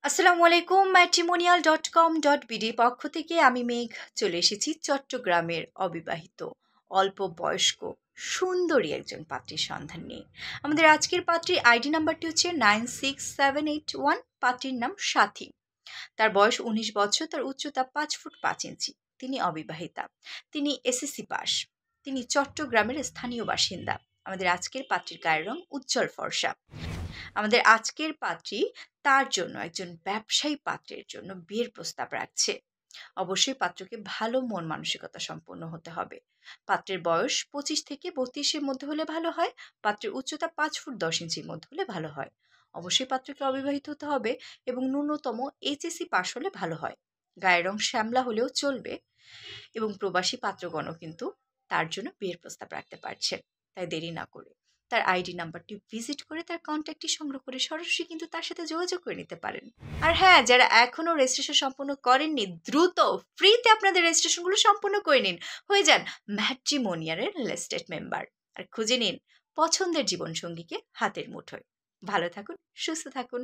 আসসালামু আলাইকুম matrimonial.com.bd পক্ষ থেকে আমি মেঘ চলে এসেছি চট্টগ্রামের অবিবাহিত অল্প বয়স্ক সুন্দরী একজন পাত্রীর সন্ধান নিয়ে। আমাদের আজকের পাত্রীর আইডি নাম্বারটি হচ্ছে 96781। পাত্রীর নাম সাথী। তার বয়স 19 বছর, তার উচ্চতা 5 ফুট 5 ইঞ্চি। তিনি অবিবাহিতা, তিনি এসএসসি পাস, তিনি চট্টগ্রামের স্থানীয় বাসিন্দা। আমাদের আজকের পাত্রীর গায়ের রং উজ্জ্বল ফর্সা। আমাদের আজকের পাত্রী তার জন্য একজন ব্যবসায়ী পাত্রের জন্য বিয়ের প্রস্তাব রাখছে। অবশ্যই পাত্রকে ভালো মন মানসিকতা সম্পন্ন হতে হবে। পাত্রের বয়স 25 থেকে 32-এর মধ্যে হলে ভালো হয়। পাত্রের উচ্চতা 5 ফুট 10 ইঞ্চির মধ্যে হলে ভালো হয়। অবশ্যই পাত্রকে অবিবাহিত হতে হবে এবং ন্যূনতম এইচএসসি পাস হলে ভালো হয়। গায়ের রং শ্যামলা হলেও চলবে এবং প্রবাসী পাত্রগণও কিন্তু তার জন্য বিয়ের প্রস্তাব রাখতে পারছে। তাই দেরি না করে তার আইডি নাম্বারটি ভিজিট করে তার কন্ট্যাক্টটি সংগ্রহ করে সরাসরি কিন্তু তার সাথে যোগাযোগ করে নিতে পারেন। আর হ্যাঁ, যারা এখনো রেজিস্ট্রেশন সম্পূর্ণ করেননি, দ্রুত ফ্রিতে আপনাদের রেজিস্ট্রেশনগুলো সম্পূর্ণ করে নিন। হয়ে যান ম্যাট্রিমোনিয়ালের লিস্টেড মেম্বার আর খুঁজে নিন পছন্দের জীবনসঙ্গীকে হাতের মুঠোয়। ভালো থাকুন, সুস্থ থাকুন।